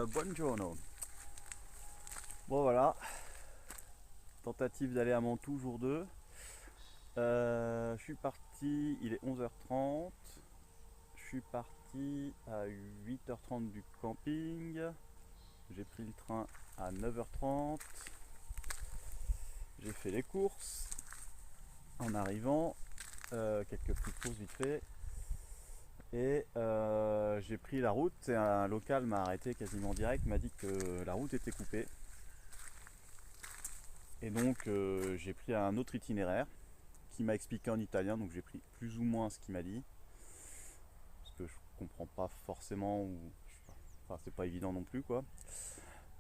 buongiorno. Bon voilà, tentative d'aller à Mantoue jour 2. Je suis parti, il est 11h30. Je suis parti à 8h30 du camping. J'ai pris le train à 9h30. J'ai fait les courses en arrivant, quelques petites courses vite fait. Et j'ai pris la route et un local m'a arrêté quasiment direct, m'a dit que la route était coupée. Et donc j'ai pris un autre itinéraire qui m'a expliqué en italien, donc j'ai pris plus ou moins ce qu'il m'a dit. Parce que je comprends pas forcément, ou enfin c'est pas évident non plus quoi.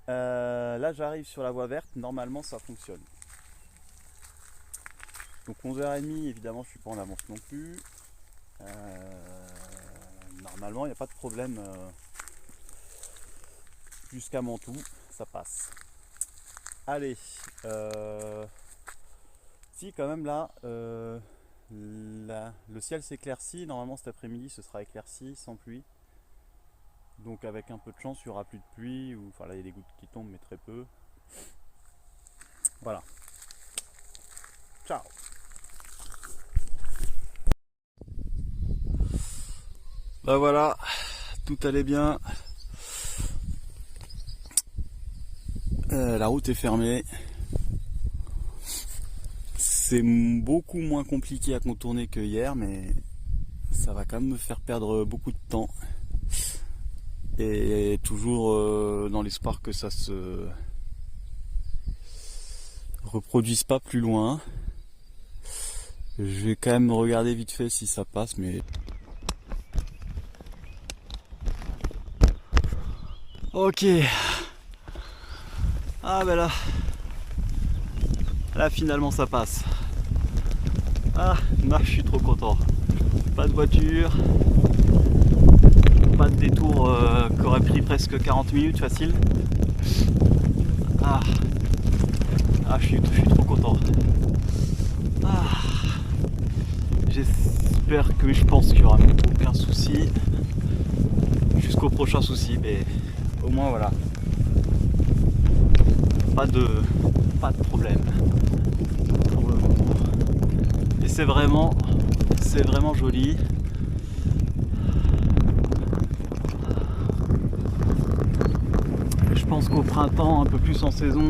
Là j'arrive sur la voie verte, normalement ça fonctionne. Donc 11h30 évidemment je suis pas en avance non plus. Normalement il n'y a pas de problème jusqu'à Mantoue, ça passe. Allez, si quand même là, le ciel s'éclaircit, normalement cet après-midi ce sera éclairci sans pluie. Donc avec un peu de chance il n'y aura plus de pluie, ou enfin là il y a des gouttes qui tombent mais très peu. Voilà. Ciao. Bah voilà, tout allait bien. La route est fermée. C'est beaucoup moins compliqué à contourner que hier, mais ça va quand même me faire perdre beaucoup de temps. Et toujours dans l'espoir que ça se reproduise pas plus loin. Je vais quand même regarder vite fait si ça passe, mais... Ok. Ah ben là finalement ça passe. Ah, là je suis trop content. Pas de voiture, pas de détour qui aurait pris presque 40 minutes facile. Ah, je suis trop content. Ah, j'espère que je pense qu'il n'y aura aucun souci jusqu'au prochain souci, mais au moins voilà. Pas de problème pour le moment. Et c'est vraiment joli. Je pense qu'au printemps, un peu plus en saison,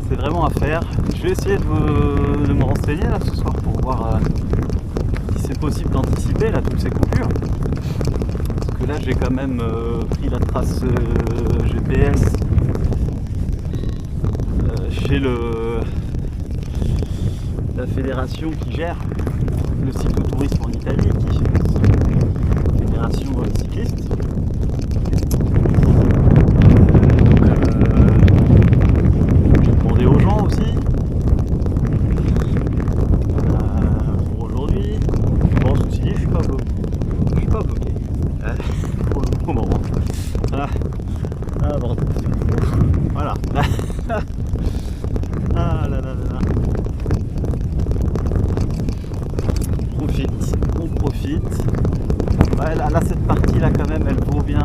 c'est vraiment à faire. Je vais essayer de me renseigner là ce soir pour voir si c'est possible d'anticiper là toutes ces coupures. Parce que là j'ai quand même pris la trace GPS chez la fédération qui gère le cyclotourisme en Italie, qui est une fédération cycliste. J'ai demandé aux gens aussi pour aujourd'hui. Bon, ceci dit, je suis pas bloqué. Je suis pas bloqué pour le moment. Bon, voilà. Ah là là là là. On profite. Ouais, là cette partie là quand même elle vaut bien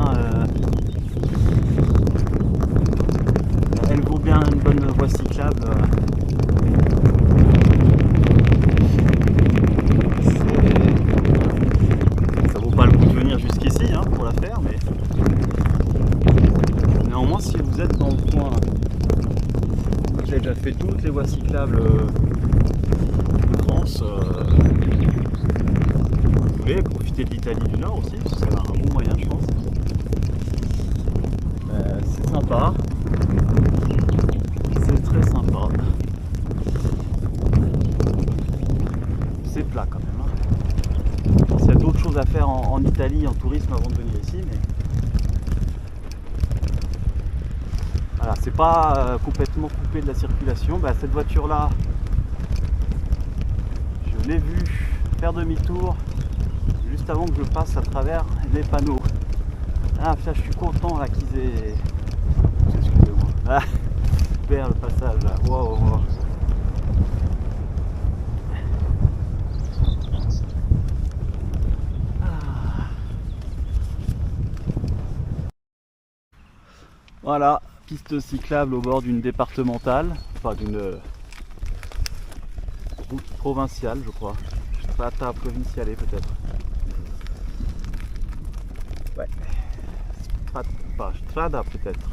une bonne voie cyclable. Ça vaut pas le coup de venir jusqu'ici hein, pour la faire, mais néanmoins si vous êtes dans le coin, vous avez déjà fait toutes les voies cyclables de France, vous pouvez profiter de l'Italie du Nord aussi, c'est un bon moyen je pense. C'est sympa, c'est très sympa. C'est plat quand même. Hein. Je pense qu'il y a d'autres choses à faire en Italie en tourisme avant de venir ici, mais voilà, c'est pas complètement coupé de la circulation. Bah, cette voiture là, je l'ai vue faire demi-tour juste avant que je passe à travers les panneaux. Ah ça, je suis content là qu'ils aient... Excusez-moi. Ah, super le passage là. Wow, wow. Voilà, piste cyclable au bord d'une départementale, enfin d'une route provinciale je crois. Strada provinciale peut-être. Ouais. Strada peut-être.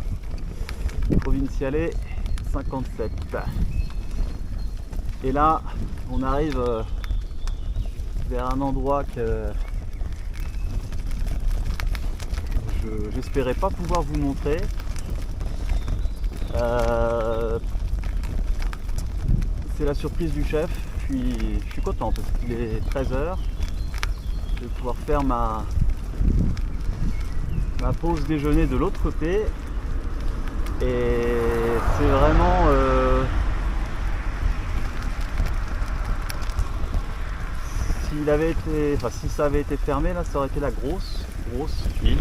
Provinciale 57. Et là, on arrive vers un endroit que j'espérais pas pouvoir vous montrer. C'est la surprise du chef. Je suis content parce qu'il est 13h. Je vais pouvoir faire ma pause déjeuner de l'autre côté. Et c'est vraiment si ça avait été fermé là, ça aurait été la grosse file.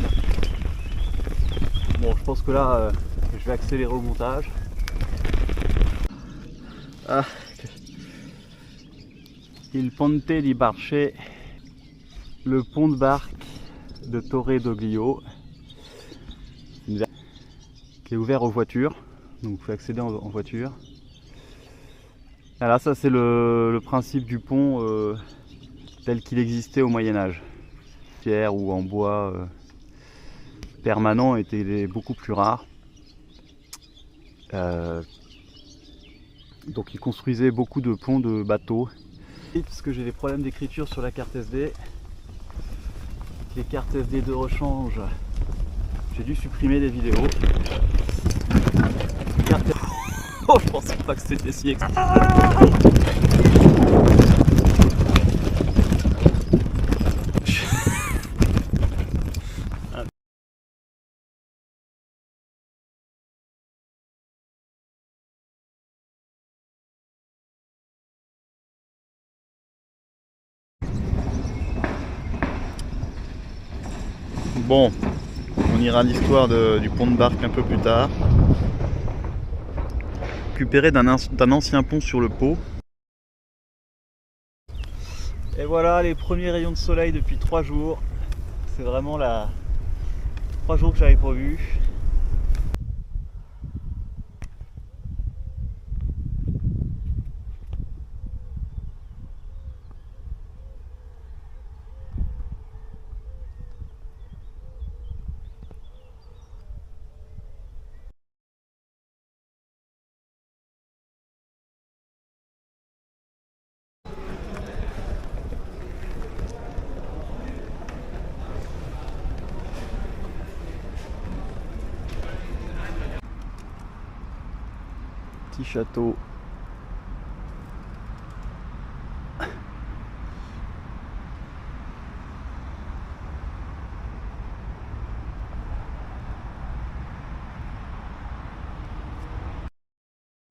Bon, je pense que là je vais accélérer au montage. Ah. Il Ponte di Barche, le pont de barque de Torre d'Oglio, qui est ouvert aux voitures, donc vous pouvez accéder en voiture. Voilà, ça c'est le principe du pont tel qu'il existait au Moyen-Âge. Pierre ou en bois permanent était beaucoup plus rare. Donc ils construisaient beaucoup de ponts de bateaux. Parce que j'ai des problèmes d'écriture sur la carte SD. Les cartes SD de rechange, j'ai dû supprimer des vidéos. Oh, je pensais pas que c'était si Bon, on ira à l'histoire du pont de barque un peu plus tard. Récupéré d'un ancien pont sur le Pô. Et voilà les premiers rayons de soleil depuis 3 jours. C'est vraiment 3 jours que j'avais pas vu. Petit château.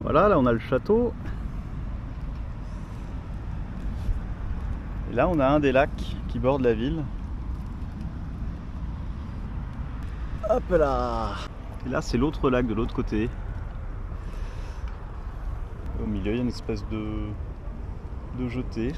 Voilà, là on a le château. Et là on a un des lacs qui borde la ville. Hop là! Et là c'est l'autre lac de l'autre côté. Au milieu il y a une espèce de jetée.